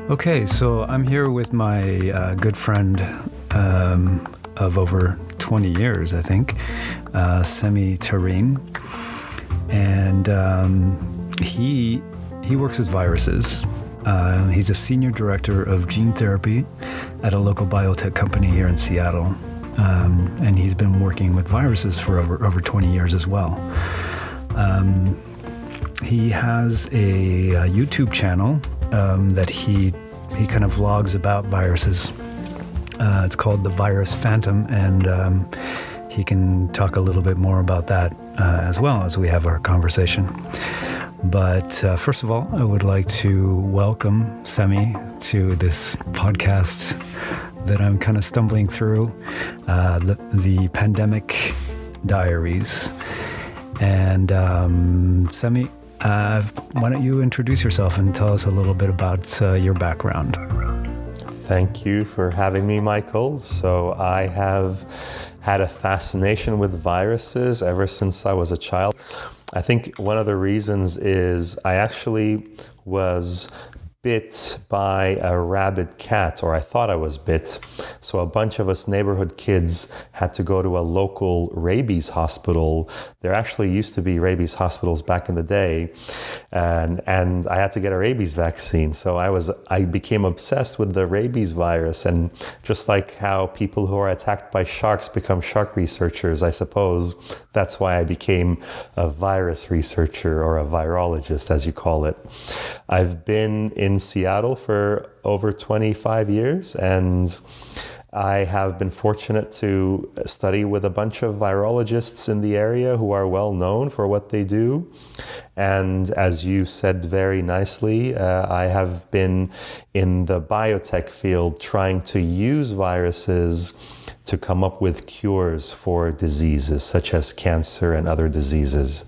Okay, so I'm here with my good friend of over 20 years, I think, Semih Tareen, and he works with viruses. He's a senior director of gene therapy at a local biotech company here in Seattle, and he's been working with viruses for over 20 years as well. He has a YouTube channel that he kind of vlogs about viruses. It's called The Virus Phantom, and he can talk a little bit more about that as well as we have our conversation. But first of all, I would like to welcome Semih to this podcast that I'm kind of stumbling through, the Pandemic Diaries. And Semih, why don't you introduce yourself and tell us a little bit about your background? Thank you for having me, Michael. So I have had a fascination with viruses ever since I was a child. I think one of the reasons is I actually was bit by a rabid cat, or I thought I was bit. So a bunch of us neighborhood kids had to go to a local rabies hospital. There actually used to be rabies hospitals back in the day, and I had to get a rabies vaccine. So I became obsessed with the rabies virus, and just like how people who are attacked by sharks become shark researchers, I suppose that's why I became a virus researcher, or a virologist, as you call it. I've been in Seattle for over 25 years, and I have been fortunate to study with a bunch of virologists in the area who are well known for what they do. And as you said very nicely, I have been in the biotech field trying to use viruses to come up with cures for diseases such as cancer and other diseases.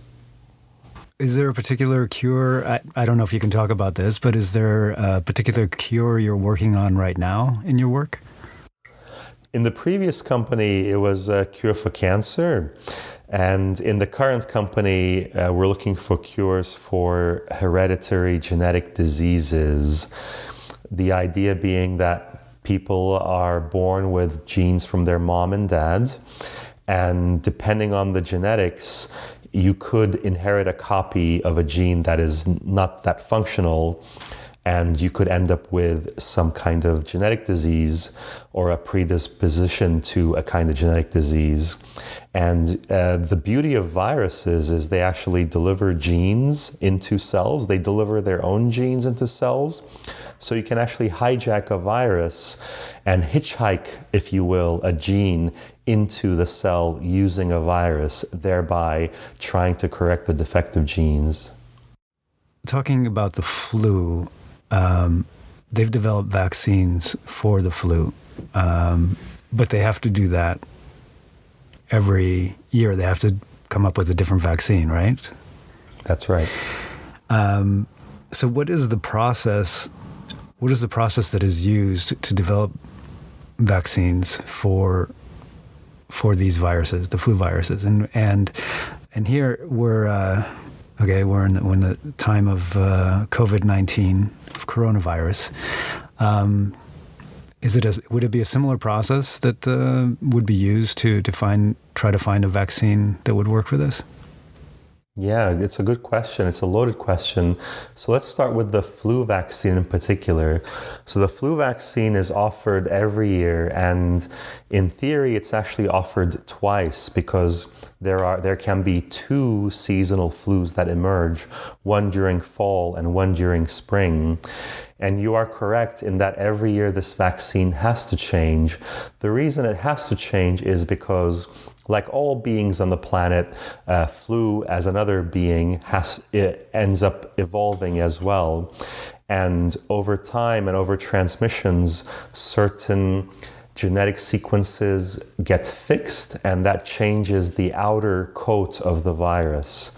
Is there a particular cure? I don't know if you can talk about this, but is there a particular cure you're working on right now in your work? In the previous company, it was a cure for cancer. And in the current company, we're looking for cures for hereditary genetic diseases. The idea being that people are born with genes from their mom and dad, and depending on the genetics, you could inherit a copy of a gene that is not that functional, and you could end up with some kind of genetic disease or a predisposition to a kind of genetic disease. And the beauty of viruses is they actually deliver genes into cells. They deliver their own genes into cells. So you can actually hijack a virus and hitchhike, if you will, a gene into the cell using a virus, thereby trying to correct the defective genes. Talking about the flu, they've developed vaccines for the flu, but they have to do that every year. They have to come up with a different vaccine, right? That's right. So what is the process? What is the process that is used to develop vaccines for these viruses, the flu viruses? And here we're in the time of COVID-19, of coronavirus. Would it be a similar process that would be used to try to find a vaccine that would work for this? Yeah, it's a good question. It's a loaded question. So let's start with the flu vaccine in particular. So the flu vaccine is offered every year, and in theory, it's actually offered twice because there can be two seasonal flus that emerge, one during fall and one during spring. And you are correct in that every year this vaccine has to change. The reason it has to change is because, like all beings on the planet, flu as another being it ends up evolving as well. And over time and over transmissions, certain genetic sequences get fixed, and that changes the outer coat of the virus.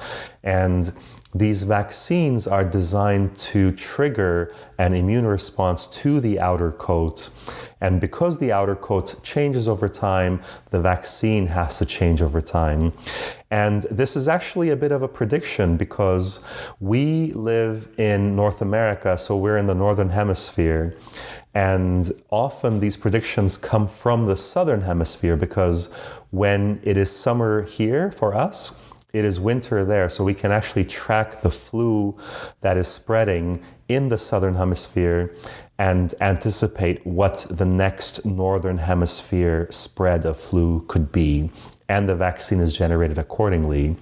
And these vaccines are designed to trigger an immune response to the outer coat. And because the outer coat changes over time, the vaccine has to change over time. And this is actually a bit of a prediction because we live in North America, so we're in the Northern Hemisphere. And often these predictions come from the Southern Hemisphere because when it is summer here for us, it is winter there. So we can actually track the flu that is spreading in the Southern Hemisphere and anticipate what the next Northern Hemisphere spread of flu could be. And the vaccine is generated accordingly.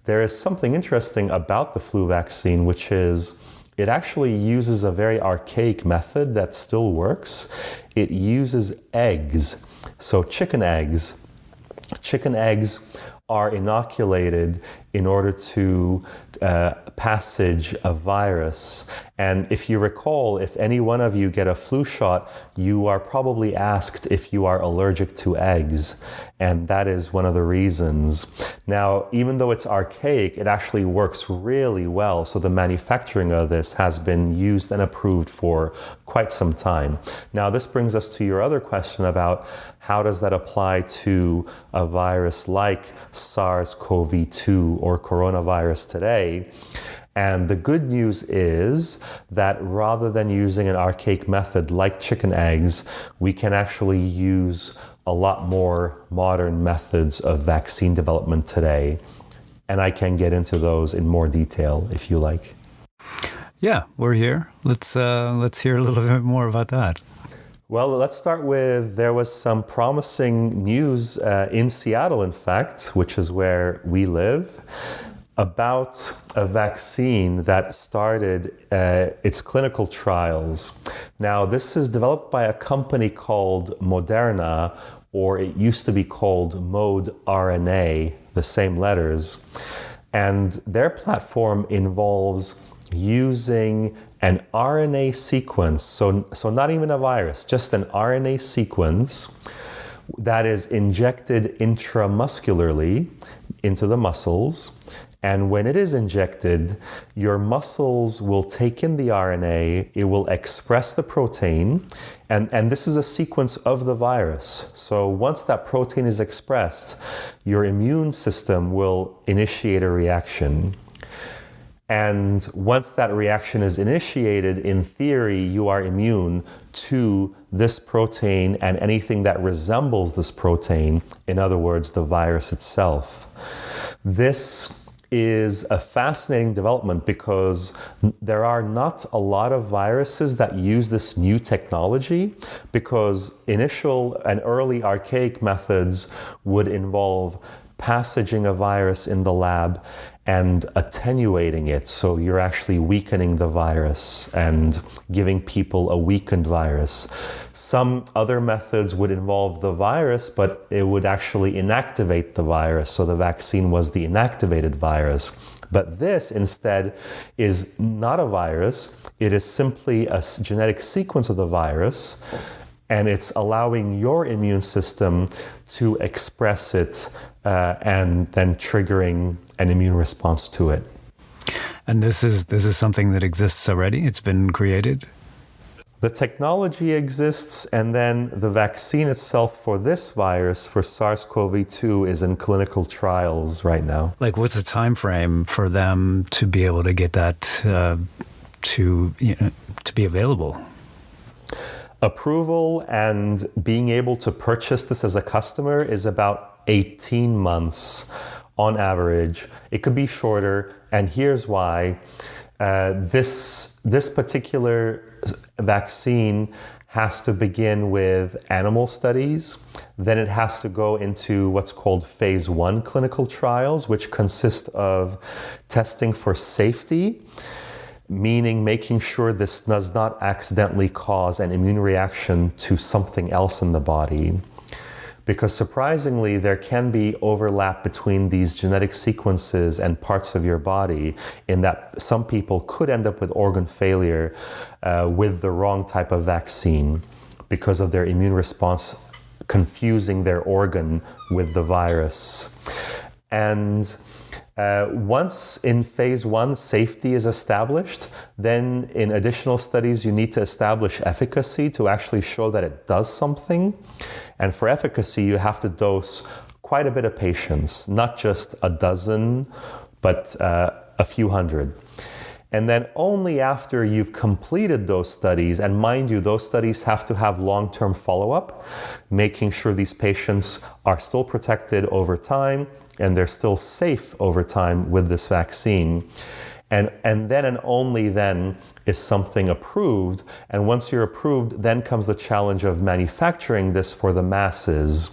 There is something interesting about the flu vaccine, which is it actually uses a very archaic method that still works. It uses eggs, so chicken eggs. Chicken eggs are inoculated in order to passage a virus. And if you recall, if any one of you get a flu shot, you are probably asked if you are allergic to eggs. And that is one of the reasons. Now, even though it's archaic, it actually works really well. So the manufacturing of this has been used and approved for quite some time. Now, this brings us to your other question about how does that apply to a virus like SARS-CoV-2 or coronavirus today? And the good news is that rather than using an archaic method like chicken eggs, we can actually use a lot more modern methods of vaccine development today. And I can get into those in more detail if you like. Yeah, we're here. Let's hear a little bit more about that. Well, let's start with, there was some promising news in Seattle, in fact, which is where we live, about a vaccine that started its clinical trials. Now, this is developed by a company called Moderna, or it used to be called Mode RNA, the same letters. And their platform involves using an RNA sequence, so not even a virus, just an RNA sequence that is injected intramuscularly into the muscles. And when it is injected, your muscles will take in the RNA, it will express the protein, and this is a sequence of the virus. So once that protein is expressed, your immune system will initiate a reaction. And once that reaction is initiated, in theory, you are immune to this protein and anything that resembles this protein, in other words, the virus itself. This is a fascinating development because there are not a lot of viruses that use this new technology, because initial and early archaic methods would involve passaging a virus in the lab and attenuating it. So you're actually weakening the virus and giving people a weakened virus. Some other methods would involve the virus, but it would actually inactivate the virus. So the vaccine was the inactivated virus. But this instead is not a virus. It is simply a genetic sequence of the virus, and it's allowing your immune system to express it and then triggering an immune response to it. And this is something that exists already? It's been created? The technology exists, and then the vaccine itself for this virus, for SARS-CoV-2, is in clinical trials right now. Like, what's the time frame for them to be able to get that to be available? Approval and being able to purchase this as a customer is about 18 months on average. It could be shorter, and here's why. This particular vaccine has to begin with animal studies. Then it has to go into what's called phase 1 clinical trials, which consist of testing for safety, meaning making sure this does not accidentally cause an immune reaction to something else in the body. Because surprisingly, there can be overlap between these genetic sequences and parts of your body, in that some people could end up with organ failure with the wrong type of vaccine because of their immune response confusing their organ with the virus. And Once in phase 1 safety is established, then in additional studies you need to establish efficacy to actually show that it does something. And for efficacy you have to dose quite a bit of patients, not just a dozen, but a few hundred. And then only after you've completed those studies, and mind you, those studies have to have long-term follow-up, making sure these patients are still protected over time and they're still safe over time with this vaccine. And then and only then is something approved. And once you're approved, then comes the challenge of manufacturing this for the masses.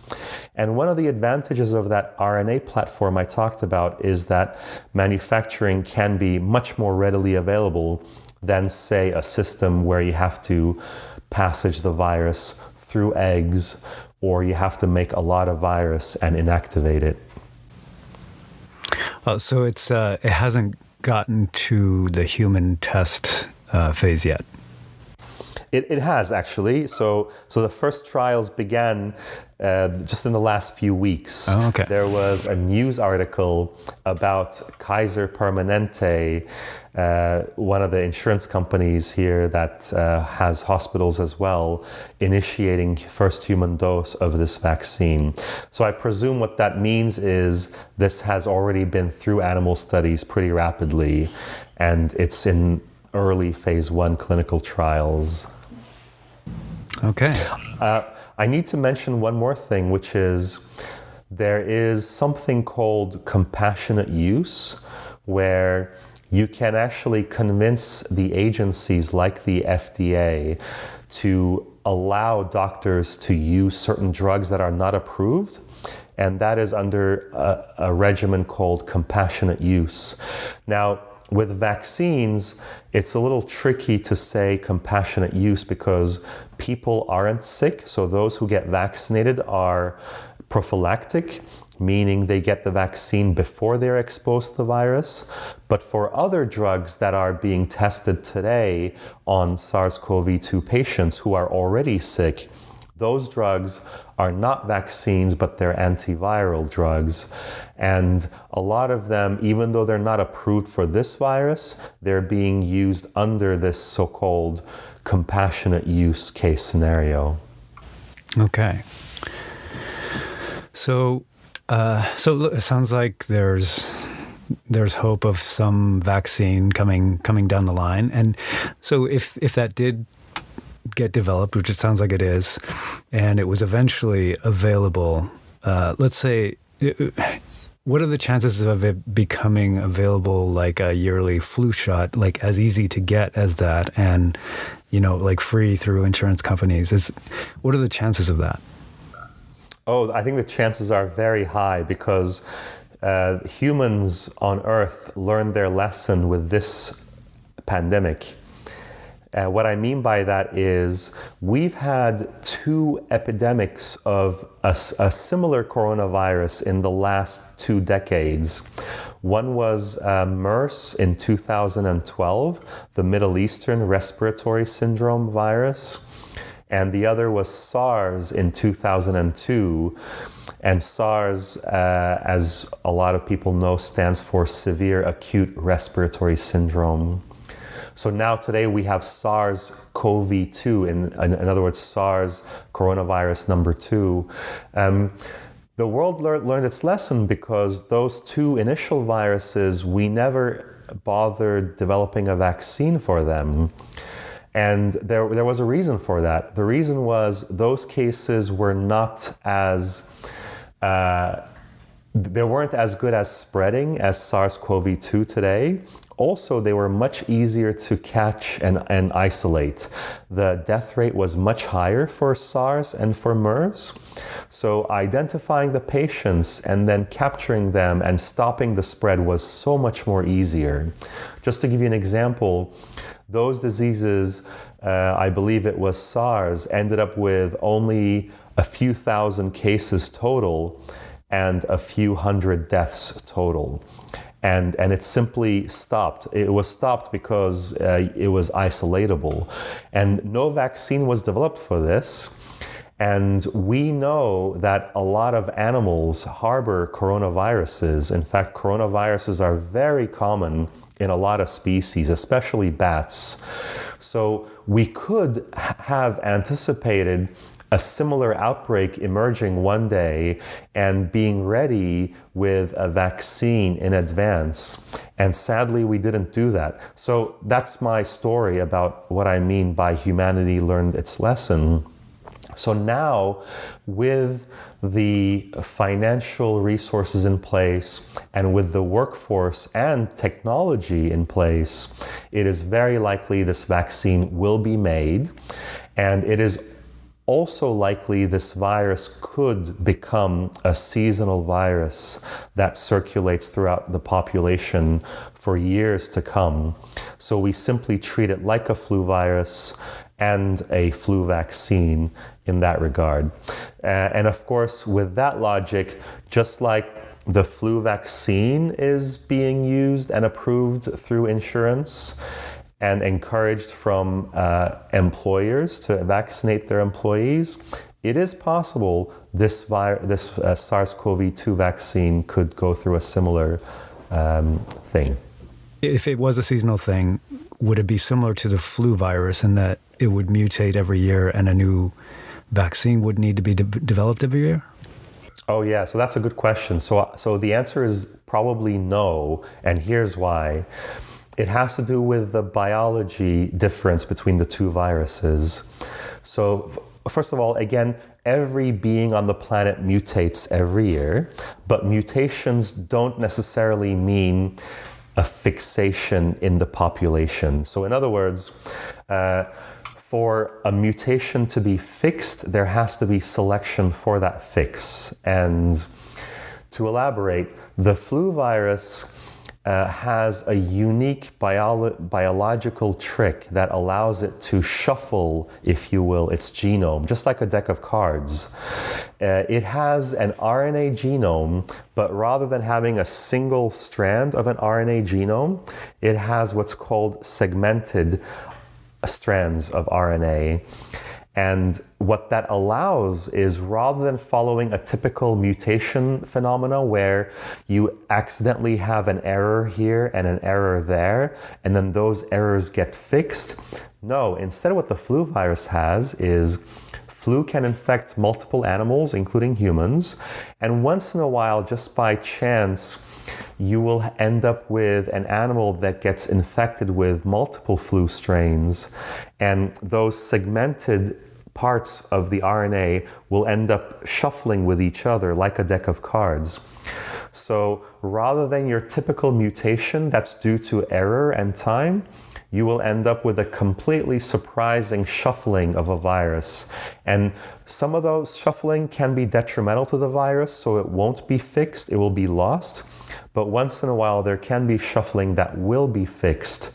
And one of the advantages of that RNA platform I talked about is that manufacturing can be much more readily available than, say, a system where you have to passage the virus through eggs, or you have to make a lot of virus and inactivate it. So it hasn't gotten to the human test phase yet? It has, actually. So the first trials began just in the last few weeks. Oh, okay. There was a news article about Kaiser Permanente, one of the insurance companies here that has hospitals as well, initiating first human dose of this vaccine. So I presume what that means is this has already been through animal studies pretty rapidly, and it's in early phase 1 clinical trials. Okay. I need to mention one more thing, which is there is something called compassionate use, where you can actually convince the agencies like the FDA to allow doctors to use certain drugs that are not approved. And that is under a regimen called compassionate use. Now, with vaccines, it's a little tricky to say compassionate use because people aren't sick. So those who get vaccinated are prophylactic, meaning they get the vaccine before they're exposed to the virus. But for other drugs that are being tested today on SARS-CoV-2 patients who are already sick, those drugs are not vaccines, but they're antiviral drugs. And a lot of them, even though they're not approved for this virus, they're being used under this so-called compassionate use case scenario. Okay. So look, it sounds like there's hope of some vaccine coming down the line. And so if that did get developed, which it sounds like it is, and it was eventually available, let's say, what are the chances of it becoming available like a yearly flu shot, like as easy to get as that, and like free through insurance companies? What are the chances of that? Oh, I think the chances are very high because humans on Earth learned their lesson with this pandemic. What I mean by that is we've had 2 epidemics of a similar coronavirus in the last 2 decades. One was MERS in 2012, the Middle Eastern Respiratory Syndrome virus, and the other was SARS in 2002. And SARS, as a lot of people know, stands for Severe Acute Respiratory Syndrome. So now today we have SARS-CoV-2, in other words, SARS coronavirus number 2. The world learned its lesson because those 2 initial viruses, we never bothered developing a vaccine for them. And there was a reason for that. The reason was those cases were not as they weren't as good as spreading as SARS-CoV-2 today. Also, they were much easier to catch and isolate. The death rate was much higher for SARS and for MERS. So identifying the patients and then capturing them and stopping the spread was so much more easier. Just to give you an example, those diseases, I believe it was SARS, ended up with only a few thousand cases total and a few hundred deaths total. And it simply stopped. It was stopped because it was isolatable. And no vaccine was developed for this. And we know that a lot of animals harbor coronaviruses. In fact, coronaviruses are very common in a lot of species, especially bats. So we could have anticipated a similar outbreak emerging one day and being ready with a vaccine in advance. And sadly, we didn't do that. So that's my story about what I mean by humanity learned its lesson. So now, with the financial resources in place and with the workforce and technology in place, it is very likely this vaccine will be made. And it is also likely this virus could become a seasonal virus that circulates throughout the population for years to come. So we simply treat it like a flu virus and a flu vaccine in that regard. And of course, with that logic, just like the flu vaccine is being used and approved through insurance and encouraged from employers to vaccinate their employees, it is possible this SARS-CoV-2 vaccine could go through a similar thing. If it was a seasonal thing, would it be similar to the flu virus in that it would mutate every year and a new vaccine would need to be developed every year? Oh yeah, so that's a good question. So the answer is probably no, and here's why. It has to do with the biology difference between the two viruses. So first of all, again, every being on the planet mutates every year, but mutations don't necessarily mean a fixation in the population. So in other words, for a mutation to be fixed, there has to be selection for that fix. And to elaborate, the flu virus has a unique biological trick that allows it to shuffle, if you will, its genome, just like a deck of cards. It has an RNA genome, but rather than having a single strand of an RNA genome, it has what's called segmented strands of RNA. And what that allows is, rather than following a typical mutation phenomena where you accidentally have an error here and an error there, and then those errors get fixed, no, instead what the flu virus has is flu can infect multiple animals, including humans, and once in a while, just by chance, you will end up with an animal that gets infected with multiple flu strains, and those segmented parts of the RNA will end up shuffling with each other like a deck of cards. So rather than your typical mutation that's due to error and time, you will end up with a completely surprising shuffling of a virus. And some of those shuffling can be detrimental to the virus, so it won't be fixed, it will be lost. But once in a while, there can be shuffling that will be fixed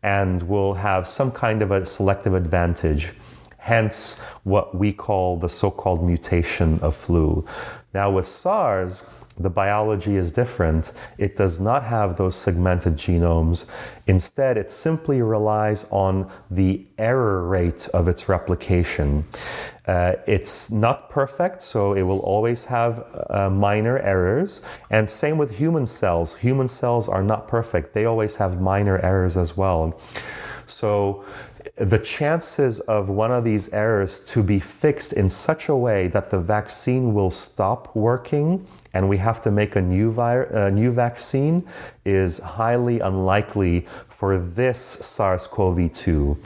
and will have some kind of a selective advantage. Hence, what we call the so-called mutation of flu. Now with SARS, the biology is different. It does not have those segmented genomes. Instead, it simply relies on the error rate of its replication. It's not perfect, so it will always have minor errors. And same with human cells. Human cells are not perfect. They always have minor errors as well. So the chances of one of these errors to be fixed in such a way that the vaccine will stop working and we have to make a new vaccine is highly unlikely for this SARS-CoV-2.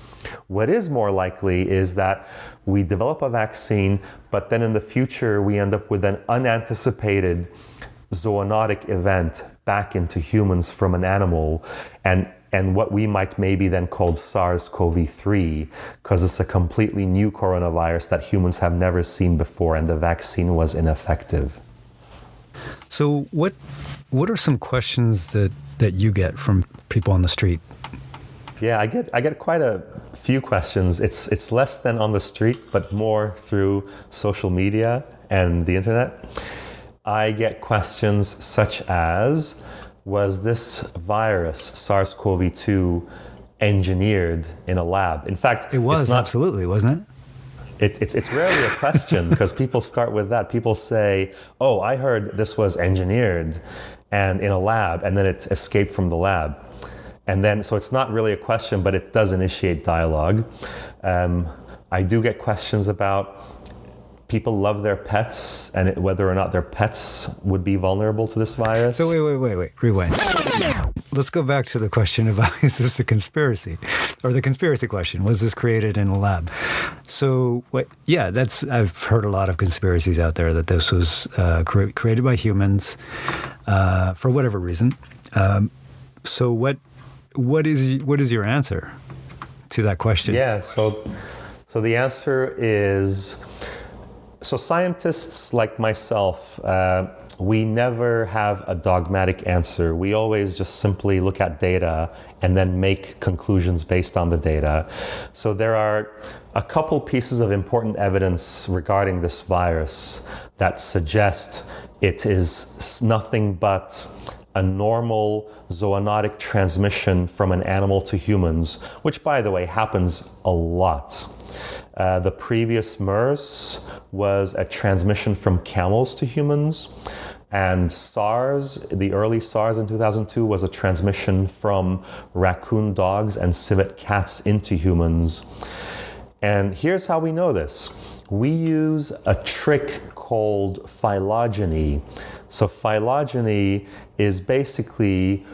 What is more likely is that we develop a vaccine, but then in the future we end up with an unanticipated zoonotic event back into humans from an animal, and what we might maybe then call SARS-CoV-3, because it's a completely new coronavirus that humans have never seen before, and the vaccine was ineffective. So what are some questions that you get from people on the street? Yeah, I get quite a few questions. It's less than on the street, but more through social media and the internet. I get questions such as, was this virus, SARS-CoV-2, engineered in a lab? In fact, it was, absolutely, wasn't it? It's rarely a question because people start with that. People say, oh, I heard this was engineered and in a lab, and then it escaped from the lab. And then, so it's not really a question, but it does initiate dialogue. I do get questions about people love their pets and whether or not their pets would be vulnerable to this virus. So wait, rewind. Let's go back to the question about, is this a conspiracy? Or the conspiracy question, was this created in a lab? So, I've heard a lot of conspiracies out there that this was created by humans for whatever reason. So what is your answer to that question? Yeah, so the answer is, so scientists like myself, we never have a dogmatic answer. We always just simply look at data and then make conclusions based on the data. So there are a couple pieces of important evidence regarding this virus that suggest it is nothing but a normal zoonotic transmission from an animal to humans, which, by the way, happens a lot. The previous MERS was a transmission from camels to humans, and SARS, the early SARS in 2002, was a transmission from raccoon dogs and civet cats into humans. And here's how we know this. We use a trick called phylogeny. So phylogeny is basically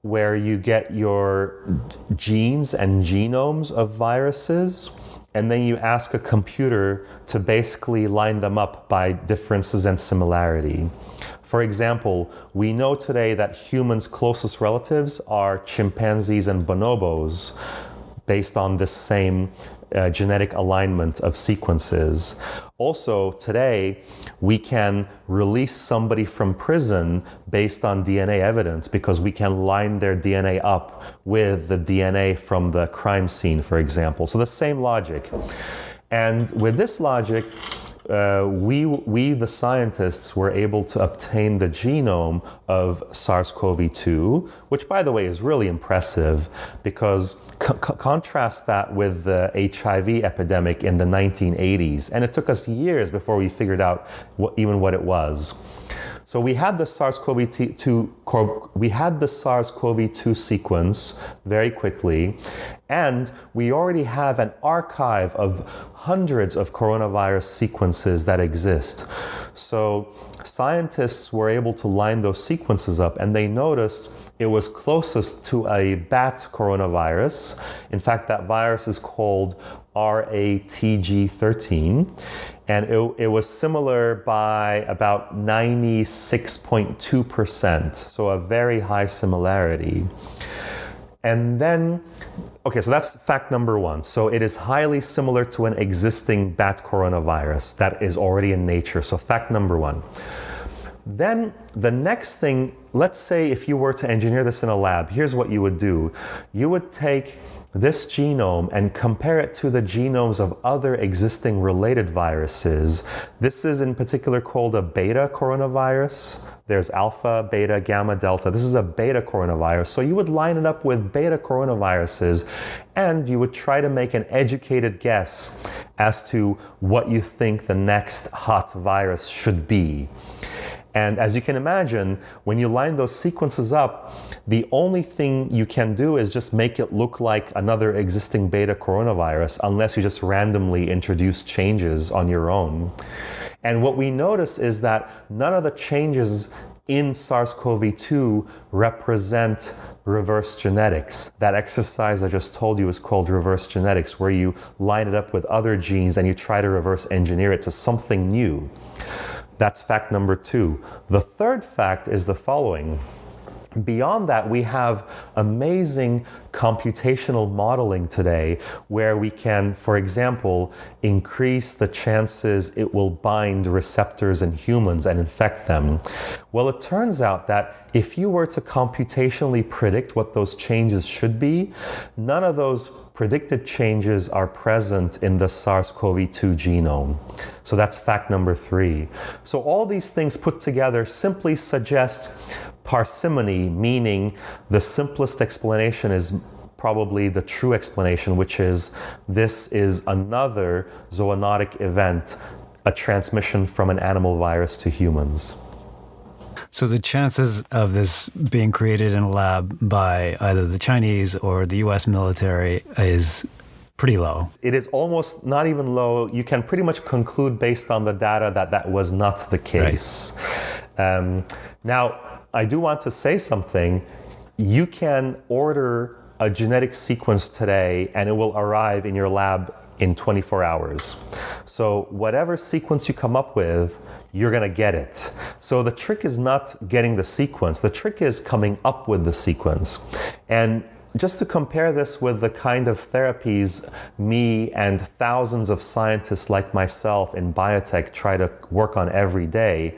where you get your genes and genomes of viruses, and then you ask a computer to basically line them up by differences and similarity. For example, we know today that humans' closest relatives are chimpanzees and bonobos based on this same genetic alignment of sequences. Also, today, we can release somebody from prison based on DNA evidence because we can line their DNA up with the DNA from the crime scene, for example. So the same logic. And with this logic, we, the scientists, were able to obtain the genome of SARS-CoV-2, which, by the way, is really impressive because contrast that with the HIV epidemic in the 1980s. And it took us years before we figured out what it was. So we had the SARS-CoV-2 sequence very quickly, and we already have an archive of hundreds of coronavirus sequences that exist. So scientists were able to line those sequences up, and they noticed it was closest to a bat coronavirus. In fact, that virus is called RATG13, and it was similar by about 96.2%, so a very high similarity. And then, okay, so that's fact number one. So it is highly similar to an existing bat coronavirus that is already in nature. So fact number one. Then the next thing, let's say if you were to engineer this in a lab, here's what you would do. You would take this genome and compare it to the genomes of other existing related viruses. This is in particular called a beta coronavirus. There's alpha, beta, gamma, delta. This is a beta coronavirus. So you would line it up with beta coronaviruses, and you would try to make an educated guess as to what you think the next hot virus should be. And as you can imagine, when you line those sequences up, the only thing you can do is just make it look like another existing beta coronavirus, unless you just randomly introduce changes on your own. And what we notice is that none of the changes in SARS-CoV-2 represent reverse genetics. That exercise I just told you is called reverse genetics, where you line it up with other genes and you try to reverse engineer it to something new. That's fact number two. The third fact is the following. Beyond that, we have amazing computational modeling today where we can, for example, increase the chances it will bind receptors in humans and infect them. Well, it turns out that if you were to computationally predict what those changes should be, none of those predicted changes are present in the SARS-CoV-2 genome. So that's fact number three. So all these things put together simply suggest parsimony, meaning the simplest explanation is probably the true explanation, which is this is another zoonotic event, a transmission from an animal virus to humans. So the chances of this being created in a lab by either the Chinese or the US military is pretty low. It is almost not even low. You can pretty much conclude based on the data that that was not the case. Right. Now, I do want to say something. You can order a genetic sequence today and it will arrive in your lab in 24 hours. So whatever sequence you come up with, you're going to get it. So the trick is not getting the sequence. The trick is coming up with the sequence. And just to compare this with the kind of therapies me and thousands of scientists like myself in biotech try to work on every day,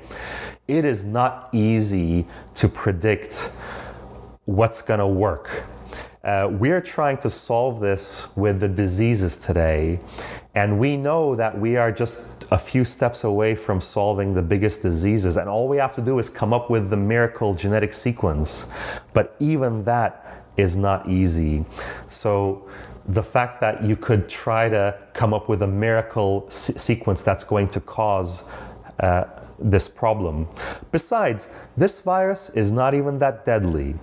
it is not easy to predict what's going to work. We're trying to solve this with the diseases today, and we know that we are just a few steps away from solving the biggest diseases, and all we have to do is come up with the miracle genetic sequence. But even that is not easy. So the fact that you could try to come up with a miracle sequence that's going to cause this problem. Besides, this virus is not even that deadly.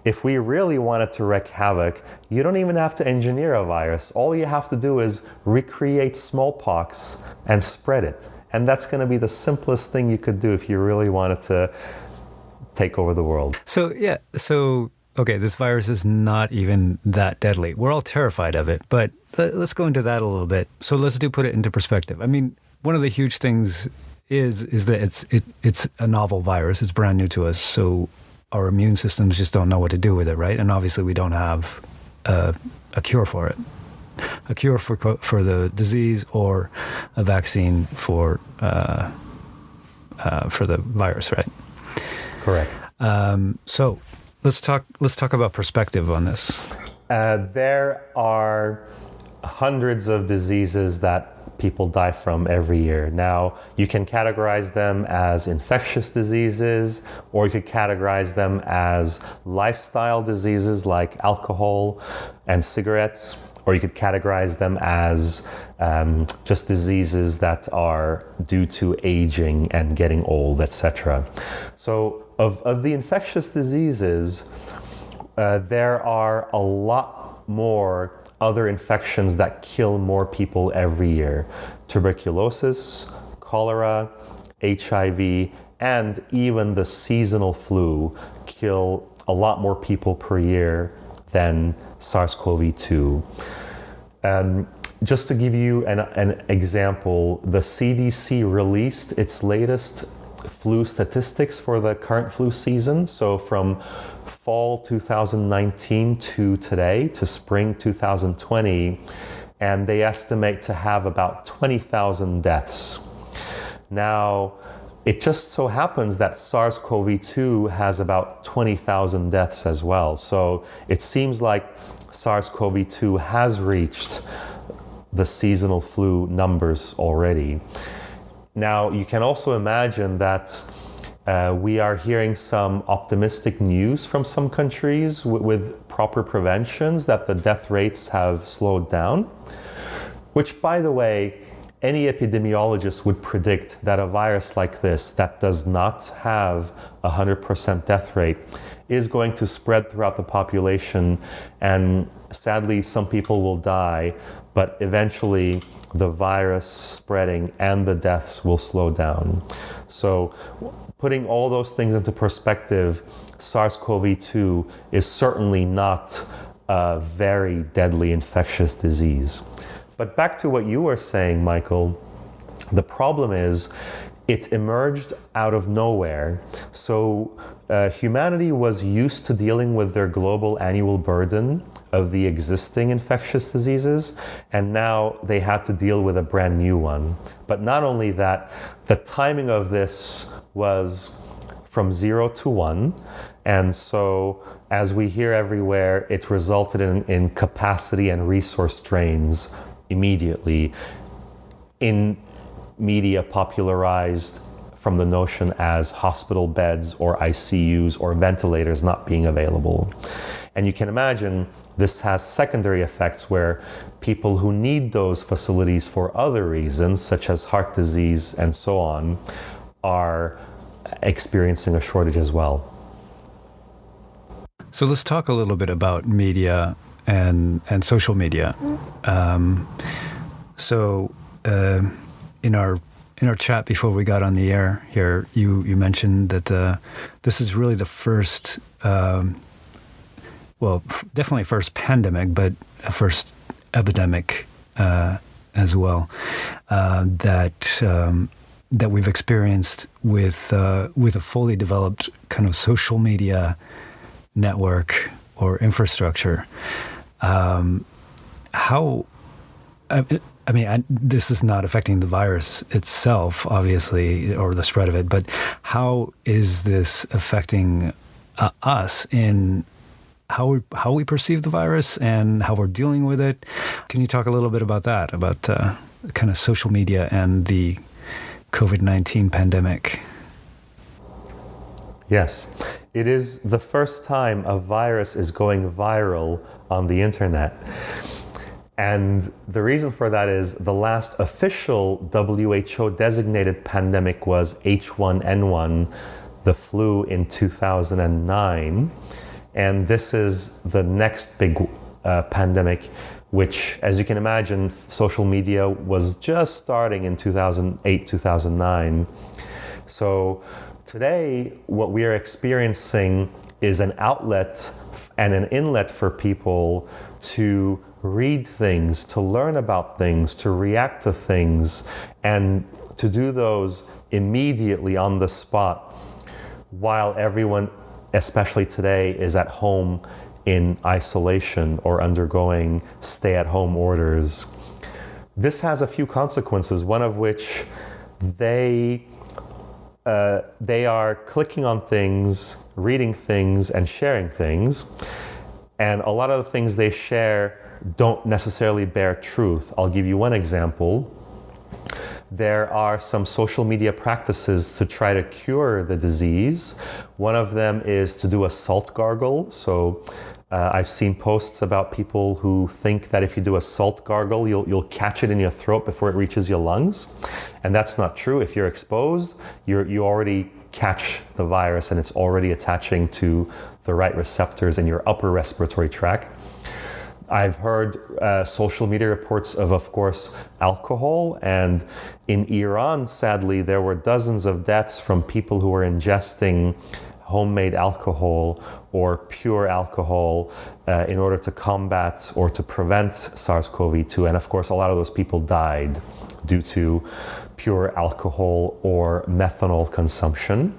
If we really wanted to wreak havoc, you don't even have to engineer a virus. All you have to do is recreate smallpox and spread it. And that's going to be the simplest thing you could do if you really wanted to take over the world. Okay, this virus is not even that deadly. We're all terrified of it, but let's go into that a little bit. So let's put it into perspective. I mean, one of the huge things is that it's a novel virus. It's brand new to us, so our immune systems just don't know what to do with it, right? And obviously, we don't have a cure for it, a cure for the disease, or a vaccine for the virus, right? Correct. So let's talk about perspective on this. There are hundreds of diseases that people die from every year. Now, you can categorize them as infectious diseases, or you could categorize them as lifestyle diseases like alcohol and cigarettes, or you could categorize them as just diseases that are due to aging and getting old, etc. So of the infectious diseases, there are a lot more other infections that kill more people every year. Tuberculosis, cholera, HIV, and even the seasonal flu kill a lot more people per year than SARS-CoV-2. Just to give you an example, the CDC released its latest flu statistics for the current flu season. So from fall 2019 to today, to spring 2020, and they estimate to have about 20,000 deaths. Now, it just so happens that SARS-CoV-2 has about 20,000 deaths as well. So it seems like SARS-CoV-2 has reached the seasonal flu numbers already. Now, you can also imagine that we are hearing some optimistic news from some countries with proper preventions that the death rates have slowed down, which, by the way, any epidemiologist would predict that a virus like this that does not have a 100% death rate is going to spread throughout the population, and sadly some people will die, but eventually the virus spreading and the deaths will slow down. So putting all those things into perspective, SARS-CoV-2 is certainly not a very deadly infectious disease. But back to what you were saying, Michael, the problem is it emerged out of nowhere. So humanity was used to dealing with their global annual burden of the existing infectious diseases, and now they had to deal with a brand new one. But not only that, the timing of this was from 0 to 1, and so as we hear everywhere, it resulted in capacity and resource drains immediately, in media popularized from the notion as hospital beds or ICUs or ventilators not being available. And you can imagine this has secondary effects where people who need those facilities for other reasons, such as heart disease and so on, are experiencing a shortage as well. So let's talk a little bit about media and social media. In our chat before we got on the air here, you mentioned that this is really the first, definitely first pandemic, but a first epidemic as well that we've experienced with a fully developed kind of social media network or infrastructure. This is not affecting the virus itself, obviously, or the spread of it, but how is this affecting us in how we perceive the virus and how we're dealing with it? Can you talk a little bit about that, about kind of social media and the COVID-19 pandemic? Yes, it is the first time a virus is going viral on the internet. And the reason for that is the last official WHO designated pandemic was H1N1, the flu in 2009. And this is the next big pandemic, which, as you can imagine, social media was just starting in 2008, 2009. So today, what we are experiencing is an outlet and an inlet for people to read things, to learn about things, to react to things, and to do those immediately on the spot while everyone, especially today, is at home in isolation or undergoing stay-at-home orders. This has a few consequences, one of which they are clicking on things, reading things, and sharing things. And a lot of the things they share don't necessarily bear truth. I'll give you one example. There are some social media practices to try to cure the disease. One of them is to do a salt gargle. So I've seen posts about people who think that if you do a salt gargle, you'll catch it in your throat before it reaches your lungs. And that's not true. If you're exposed, you already catch the virus and it's already attaching to the right receptors in your upper respiratory tract. I've heard social media reports of course, alcohol. And in Iran, sadly, there were dozens of deaths from people who were ingesting homemade alcohol or pure alcohol in order to combat or to prevent SARS-CoV-2. And of course, a lot of those people died due to pure alcohol or methanol consumption.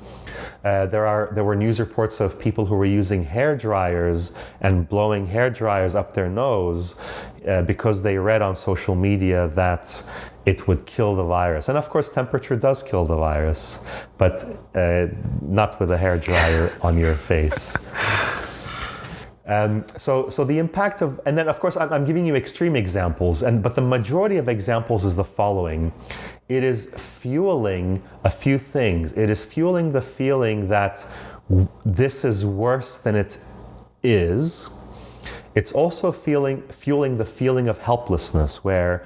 There were news reports of people who were using hair dryers and blowing hair dryers up their nose because they read on social media that it would kill the virus. And of course, temperature does kill the virus, but not with a hair dryer on your face. So the impact of, and then of course I'm giving you extreme examples, but the majority of examples is the following. It is fueling a few things. It is fueling the feeling that this is worse than it is. It's also fueling the feeling of helplessness, where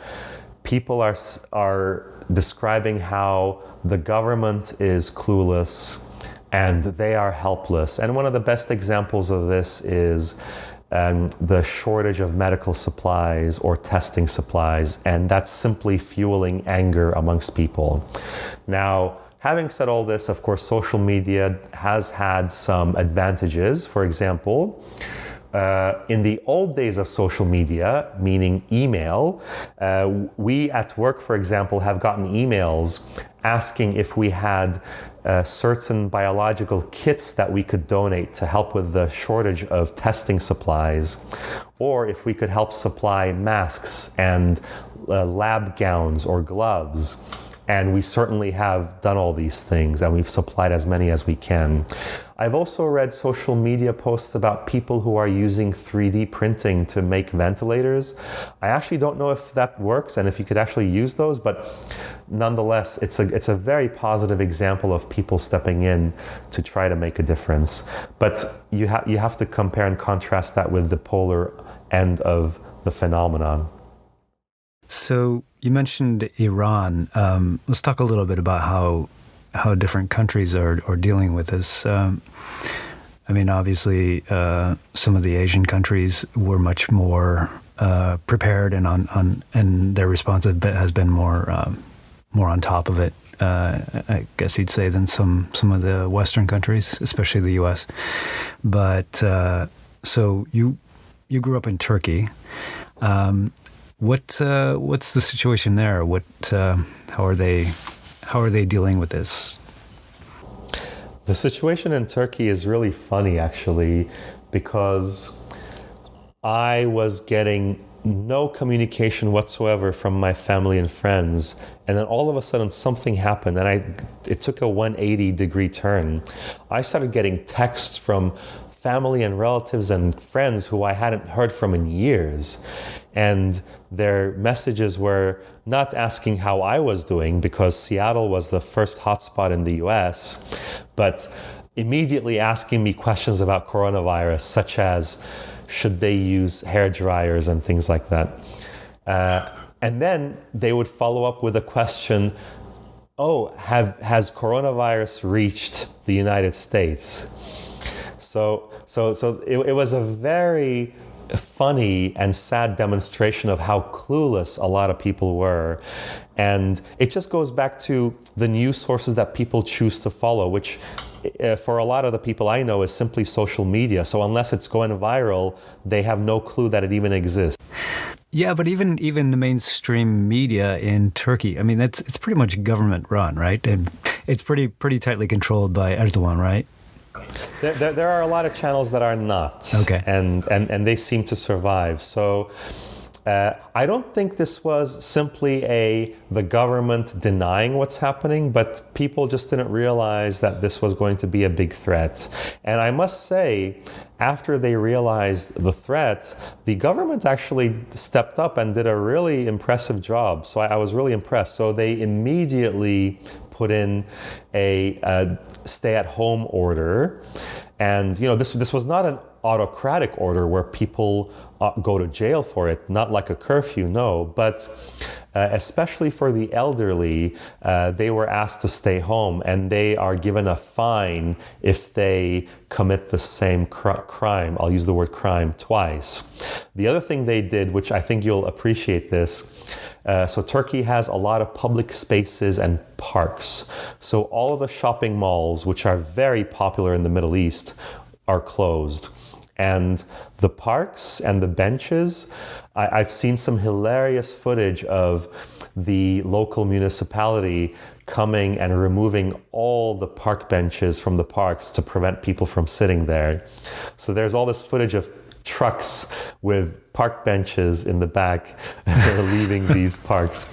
people are describing how the government is clueless and they are helpless. And one of the best examples of this is the shortage of medical supplies or testing supplies, and that's simply fueling anger amongst people. Now, having said all this, of course, social media has had some advantages. For example, in the old days of social media, meaning email, we at work, for example, have gotten emails asking if we had certain biological kits that we could donate to help with the shortage of testing supplies, or if we could help supply masks and lab gowns or gloves. And we certainly have done all these things, and we've supplied as many as we can. I've also read social media posts about people who are using 3D printing to make ventilators. I actually don't know if that works and if you could actually use those, but nonetheless, it's a very positive example of people stepping in to try to make a difference. But you have to compare and contrast that with the polar end of the phenomenon. So you mentioned Iran. Let's talk a little bit about how different countries are dealing with this. I mean, obviously, some of the Asian countries were much more prepared and their response has been more on top of it, I guess you'd say, than some of the Western countries, especially the U.S. But so you grew up in Turkey. What's the situation there? How are they dealing with this? The situation in Turkey is really funny, actually, because I was getting no communication whatsoever from my family and friends. And then all of a sudden something happened and it took a 180-degree turn. I started getting texts from family and relatives and friends who I hadn't heard from in years. And their messages were not asking how I was doing, because Seattle was the first hotspot in the US, but immediately asking me questions about coronavirus, such as, should they use hair dryers and things like that. And then they would follow up with a question, has coronavirus reached the United States? So it was a very funny and sad demonstration of how clueless a lot of people were. And it just goes back to the news sources that people choose to follow, which for a lot of the people I know is simply social media. So unless it's going viral, they have no clue that it even exists. Yeah, but even the mainstream media in Turkey, I mean, it's pretty much government run, right? And it's pretty tightly controlled by Erdogan, right? There are a lot of channels that are not, okay, and they seem to survive. So I don't think this was simply the government denying what's happening, but people just didn't realize that this was going to be a big threat. And I must say, after they realized the threat, the government actually stepped up and did a really impressive job. So I was really impressed. So they immediately put in a stay-at-home order. And this was not an autocratic order where people go to jail for it, not like a curfew, no. But especially for the elderly, they were asked to stay home, and they are given a fine if they commit the same crime. I'll use the word crime twice. The other thing they did, which I think you'll appreciate this, so Turkey has a lot of public spaces and parks. So all of the shopping malls, which are very popular in the Middle East, are closed. And the parks and the benches, I've seen some hilarious footage of the local municipality coming and removing all the park benches from the parks to prevent people from sitting there. So there's all this footage of trucks with park benches in the back leaving these parks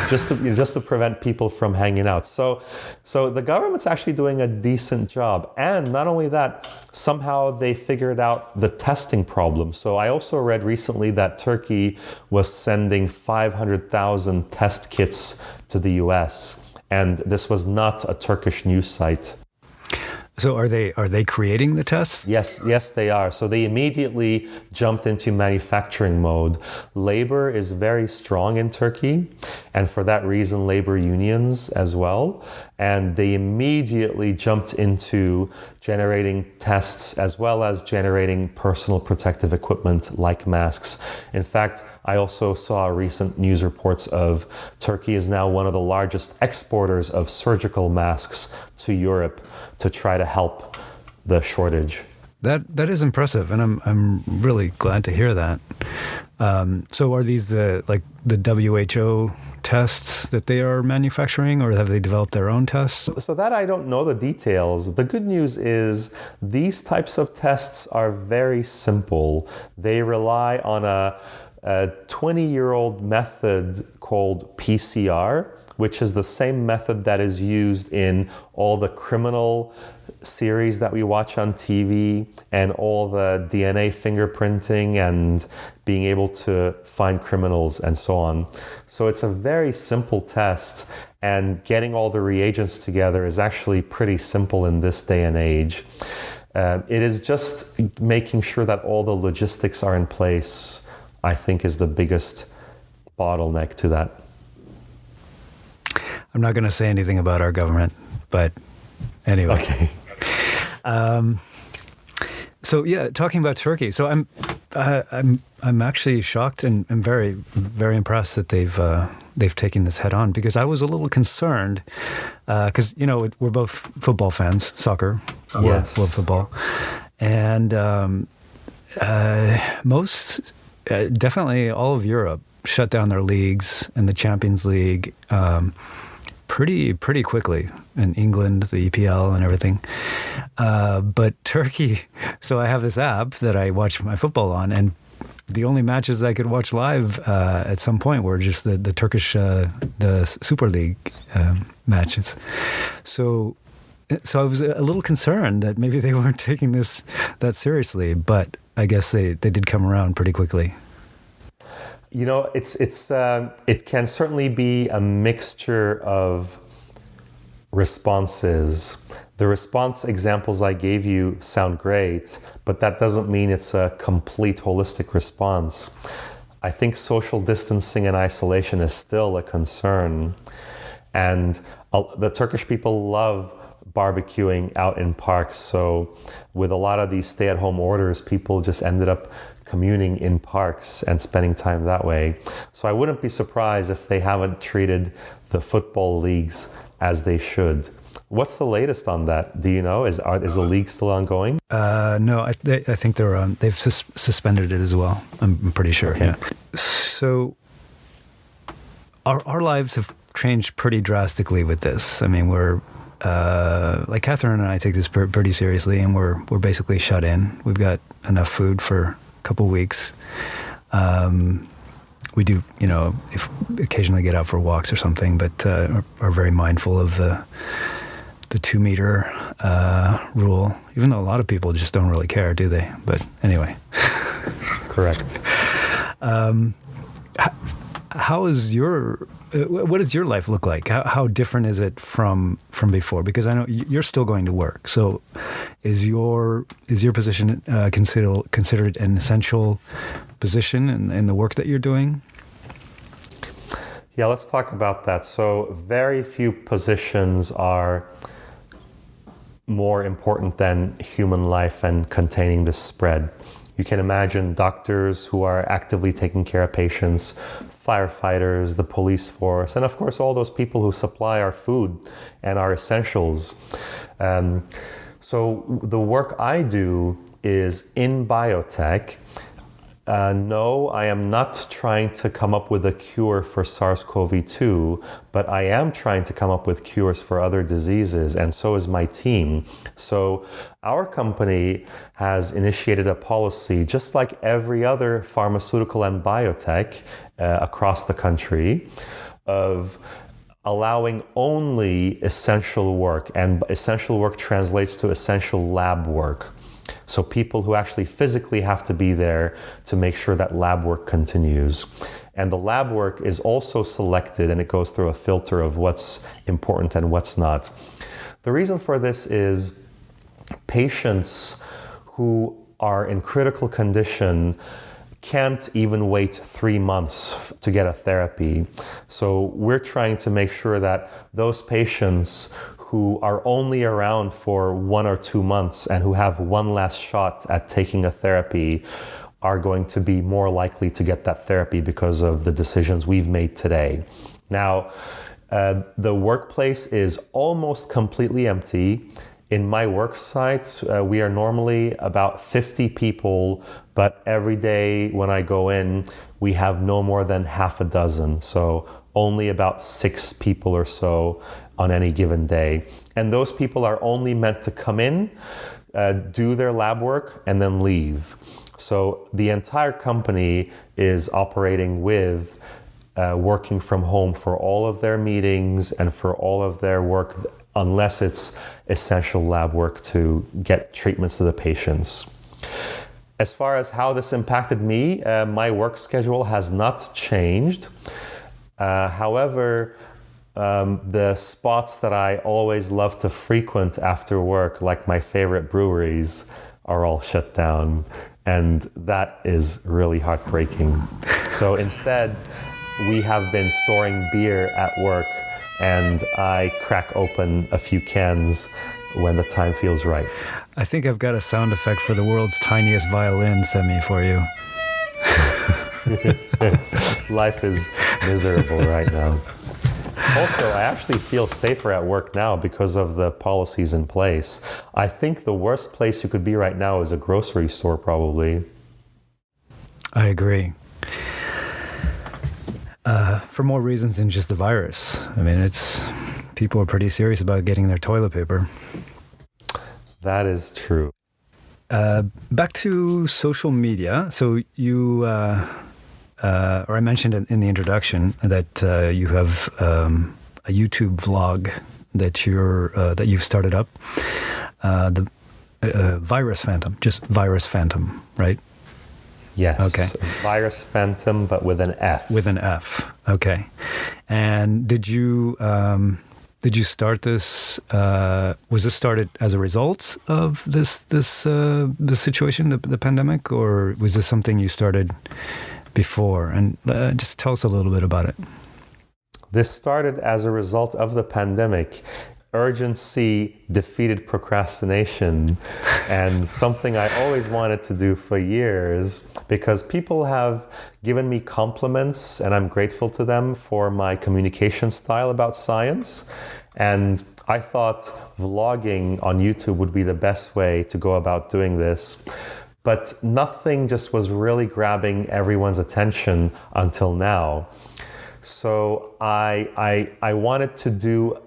just to prevent people from hanging out. So the government's actually doing a decent job. And not only that, somehow they figured out the testing problem. So I also read recently that Turkey was sending 500,000 test kits to the US. And this was not a Turkish news site. So are they creating the tests? Yes, they are. So they immediately jumped into manufacturing mode. Labor is very strong in Turkey, and for that reason, labor unions as well. And they immediately jumped into generating tests as well as generating personal protective equipment like masks. In fact, I also saw recent news reports of Turkey is now one of the largest exporters of surgical masks to Europe to try to help the shortage. That is impressive, and I'm really glad to hear that. So are these the WHO tests that they are manufacturing, or have they developed their own tests? So that I don't know the details. The good news is these types of tests are very simple. They rely on a 20-year-old method called PCR, which is the same method that is used in all the criminal series that we watch on TV and all the DNA fingerprinting and being able to find criminals and so on. So it's a very simple test, and getting all the reagents together is actually pretty simple in this day and age. It is just making sure that all the logistics are in place I think is the biggest bottleneck to that. I'm not going to say anything about our government, but anyway. Okay. So yeah, talking about Turkey. So I'm actually shocked and very, very impressed that they've taken this head on, because I was a little concerned because we're both football fans, soccer. Yes. Love football, and definitely all of Europe shut down their leagues and the Champions League pretty quickly, in England, the EPL and everything. But Turkey, so I have this app that I watch my football on, and the only matches I could watch live at some point were just the Turkish, the Super League matches. So I was a little concerned that maybe they weren't taking this that seriously, but I guess they did come around pretty quickly. It can certainly be a mixture of responses. The response examples I gave you sound great, but that doesn't mean it's a complete holistic response. I think social distancing and isolation is still a concern. And the Turkish people love barbecuing out in parks. So with a lot of these stay-at-home orders, people just ended up communing in parks and spending time that way. So I wouldn't be surprised if they haven't treated the football leagues as they should. What's the latest on that? Do you know? Is the league still ongoing? No, I think they've suspended it as well. I'm pretty sure. Okay. Yeah. So our lives have changed pretty drastically with this. I mean, we're like Catherine and I take this pretty seriously, and we're basically shut in. We've got enough food for a couple weeks. We do, if occasionally get out for walks or something, but are very mindful of the 2 meter rule, even though a lot of people just don't really care, do they? But anyway. Correct. What does your life look like? How different is it from before? Because I know you're still going to work. So is your position considered an essential position in the work that you're doing? Yeah, let's talk about that. So very few positions are more important than human life and containing this spread. You can imagine doctors who are actively taking care of patients, firefighters, the police force, and of course all those people who supply our food and our essentials. So the work I do is in biotech. No, I am not trying to come up with a cure for SARS-CoV-2, but I am trying to come up with cures for other diseases, and so is my team. So our company has initiated a policy, just like every other pharmaceutical and biotech across the country, of allowing only essential work, and essential work translates to essential lab work. So people who actually physically have to be there to make sure that lab work continues. And the lab work is also selected, and it goes through a filter of what's important and what's not. The reason for this is patients who are in critical condition can't even wait 3 months to get a therapy. So we're trying to make sure that those patients who are only around for 1 or 2 months and who have one last shot at taking a therapy are going to be more likely to get that therapy because of the decisions we've made today. Now, the workplace is almost completely empty. In my work site, we are normally about 50 people, but every day when I go in, we have no more than half a dozen. So only about 6 people or so on any given day. And those people are only meant to come in, do their lab work, and then leave. So the entire company is operating with working from home for all of their meetings and for all of their work, unless it's essential lab work to get treatments to the patients. As far as how this impacted me, my work schedule has not changed. However, the spots that I always love to frequent after work, like my favorite breweries, are all shut down. And that is really heartbreaking. So instead, we have been storing beer at work, and I crack open a few cans when the time feels right. I think I've got a sound effect for the world's tiniest violin, Semih, for you. Life is miserable right now. Also, I actually feel safer at work now because of the policies in place. I think the worst place you could be right now is a grocery store, probably. I agree. For more reasons than just the virus. I mean, people are pretty serious about getting their toilet paper. That is true. Back to social media. So you, or I mentioned in the introduction that you have a YouTube vlog that you've started up. The Virus Phantom, just Virus Phantom, right? Yes. Okay. Virus Phantom, but with an F. With an F. Okay. And did you start this? Was this started as a result of this situation, the pandemic, or was this something you started before? And just tell us a little bit about it. This started as a result of the pandemic. Urgency defeated procrastination, and something I always wanted to do for years, because people have given me compliments and I'm grateful to them for my communication style about science. And I thought vlogging on YouTube would be the best way to go about doing this. But nothing just was really grabbing everyone's attention until now. So I wanted to do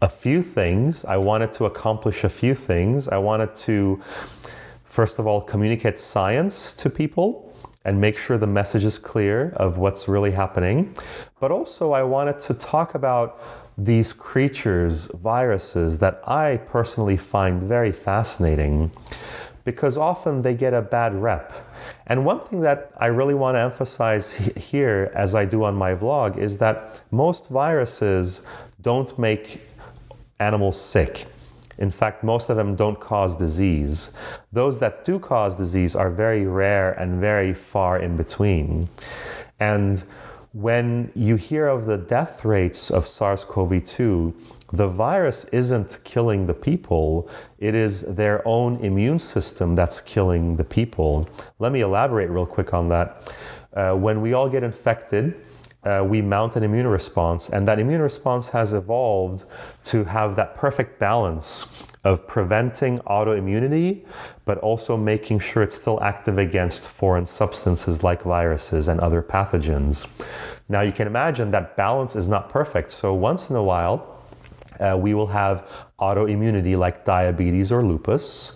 a few things. I wanted to accomplish a few things. I wanted to, first of all, communicate science to people and make sure the message is clear of what's really happening. But also I wanted to talk about these creatures, viruses, that I personally find very fascinating, because often they get a bad rep. And one thing that I really want to emphasize here, as I do on my vlog, is that most viruses don't make animals sick. In fact, most of them don't cause disease. Those that do cause disease are very rare and very far in between. And when you hear of the death rates of SARS-CoV-2, the virus isn't killing the people, it is their own immune system that's killing the people. Let me elaborate real quick on that. When we all get infected, we mount an immune response, and that immune response has evolved to have that perfect balance of preventing autoimmunity, but also making sure it's still active against foreign substances like viruses and other pathogens. Now you can imagine that balance is not perfect, so once in a while, we will have autoimmunity like diabetes or lupus.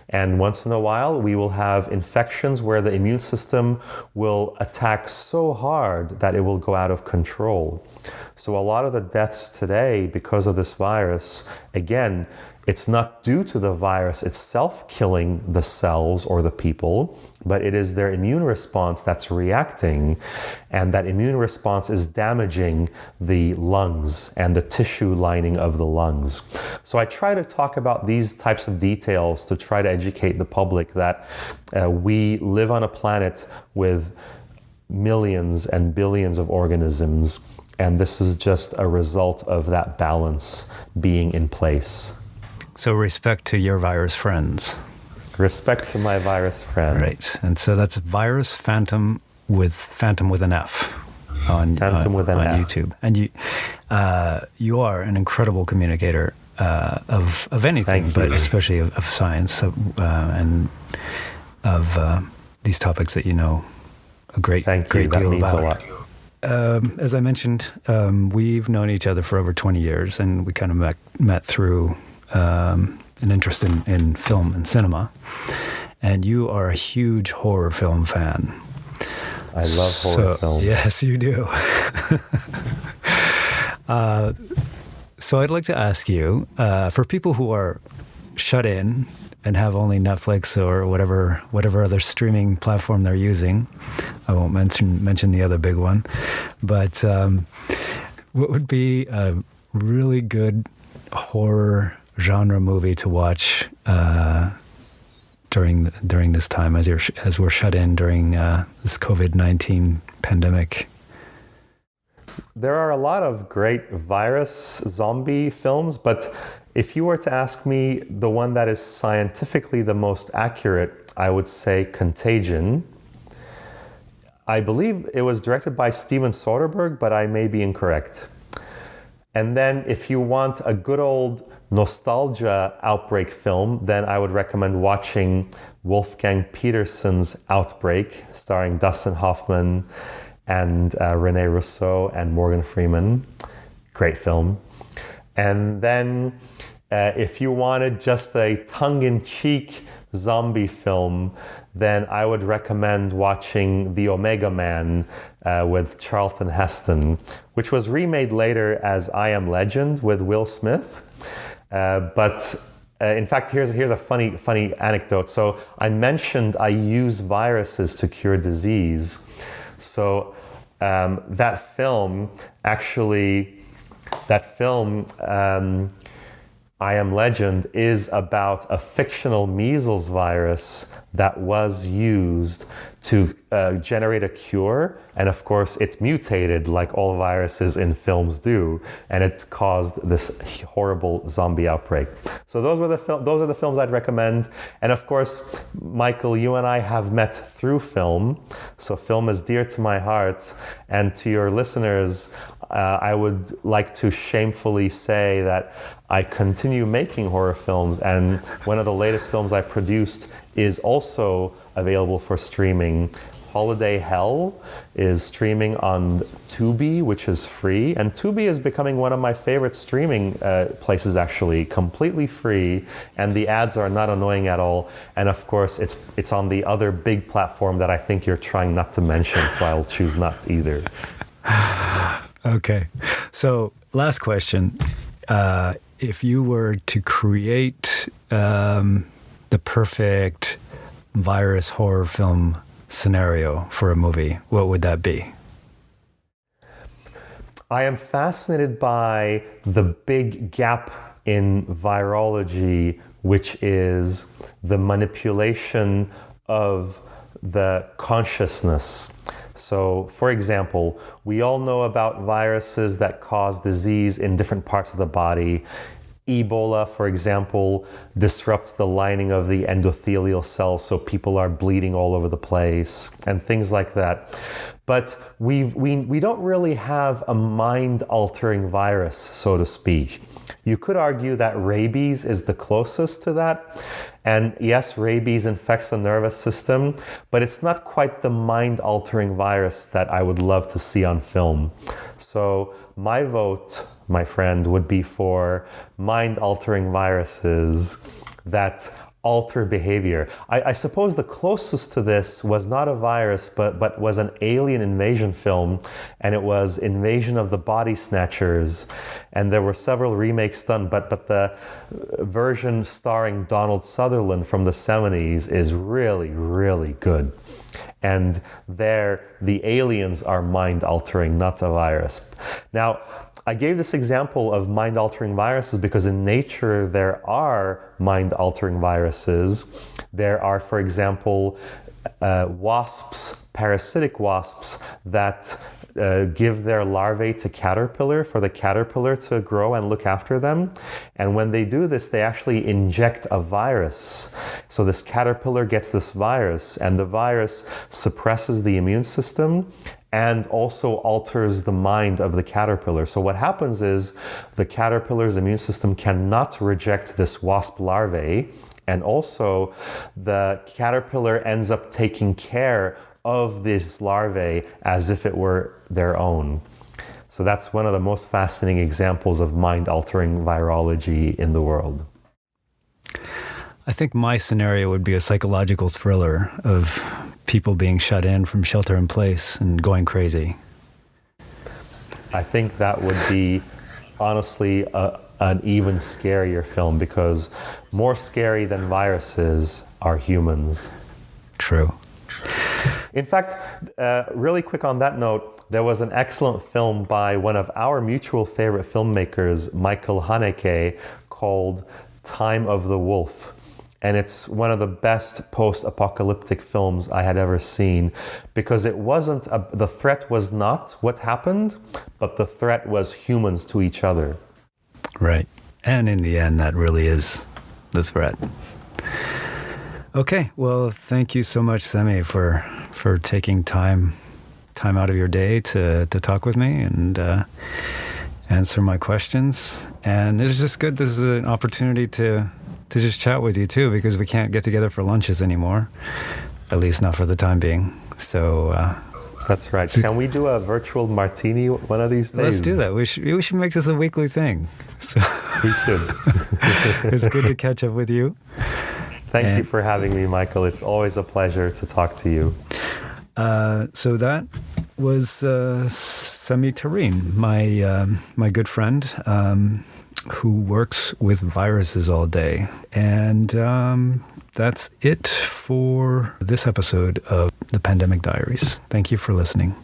And once in a while, we will have infections where the immune system will attack so hard that it will go out of control. So a lot of the deaths today because of this virus, again, it's not due to the virus itself killing the cells or the people, but it is their immune response that's reacting, and that immune response is damaging the lungs and the tissue lining of the lungs. So I try to talk about these types of details to try to educate the public that we live on a planet with millions and billions of organisms, and this is just a result of that balance being in place. So respect to your virus friends. Respect to my virus friend. Right. And so that's Virus Phantom with an F on YouTube. And you are an incredible communicator of anything, but especially of science and of these topics that you know a great deal about. That means a lot. As I mentioned, we've known each other for over 20 years, and we kind of met through an interest in film and cinema, and you are a huge horror film fan. I love horror films. Yes, you do. So I'd like to ask you, for people who are shut in and have only Netflix or whatever other streaming platform they're using, I won't mention the other big one, but what would be a really good horror genre movie to watch during this time as we're shut in during this COVID-19 pandemic? There are a lot of great virus zombie films, but if you were to ask me the one that is scientifically the most accurate, I would say Contagion. I believe it was directed by Steven Soderbergh, but I may be incorrect. And then if you want a good old nostalgia outbreak film, then I would recommend watching Wolfgang Petersen's Outbreak, starring Dustin Hoffman and Rene Russo and Morgan Freeman. Great film. And then if you wanted just a tongue-in-cheek zombie film, then I would recommend watching The Omega Man with Charlton Heston, which was remade later as I Am Legend with Will Smith. In fact, here's a funny anecdote. So I mentioned I use viruses to cure disease. So that film, I Am Legend, is about a fictional measles virus that was used to generate a cure. And of course, it mutated like all viruses in films do, and it caused this horrible zombie outbreak. So those are the films I'd recommend. And of course, Michael, you and I have met through film, so film is dear to my heart. And to your listeners, I would like to shamefully say that I continue making horror films, and one of the latest films I produced is also available for streaming. Holiday Hell is streaming on Tubi, which is free, and Tubi is becoming one of my favorite streaming places, actually, completely free, and the ads are not annoying at all. And of course, it's on the other big platform that I think you're trying not to mention, so I'll choose not either. Okay. So, last question. If you were to create the perfect virus horror film scenario for a movie, what would that be? I am fascinated by the big gap in virology, which is the manipulation of the consciousness. So, for example, we all know about viruses that cause disease in different parts of the body. Ebola, for example, disrupts the lining of the endothelial cells, so people are bleeding all over the place, and things like that. But we don't really have a mind-altering virus, so to speak. You could argue that rabies is the closest to that. And yes, rabies infects the nervous system, but it's not quite the mind-altering virus that I would love to see on film. So my vote, my friend, would be for mind-altering viruses that alter behavior. I suppose the closest to this was not a virus, but was an alien invasion film, and it was Invasion of the Body Snatchers. And there were several remakes done, but the version starring Donald Sutherland from the 70s is really, really good. And there, the aliens are mind-altering, not a virus. Now, I gave this example of mind-altering viruses because in nature there are mind-altering viruses. There are, for example, wasps, parasitic wasps, that give their larvae to caterpillar for the caterpillar to grow and look after them. And when they do this, they actually inject a virus. So this caterpillar gets this virus, and the virus suppresses the immune system and also alters the mind of the caterpillar. So what happens is the caterpillar's immune system cannot reject this wasp larvae, and also the caterpillar ends up taking care of this larvae as if it were their own. So that's one of the most fascinating examples of mind-altering virology in the world. I think my scenario would be a psychological thriller of people being shut in from shelter in place and going crazy. I think that would be, honestly, an even scarier film, because more scary than viruses are humans. True. In fact, really quick on that note, there was an excellent film by one of our mutual favorite filmmakers, Michael Haneke, called Time of the Wolf. And it's one of the best post-apocalyptic films I had ever seen, because it wasn't, the threat was not what happened, but the threat was humans to each other. Right. And in the end, that really is the threat. Okay. Well, thank you so much, Semih, for taking time out of your day to talk with me and answer my questions. And it's just good. This is an opportunity to just chat with you too, because we can't get together for lunches anymore, at least not for the time being. So that's right. Can we do a virtual martini one of these days? Let's do that. We should make this a weekly thing. So we should. It's good to catch up with you. Thank you for having me, Michael. It's always a pleasure to talk to you. So that was Semih Tareen, my good friend, who works with viruses all day. And that's it for this episode of the Pandemic Diaries. Thank you for listening.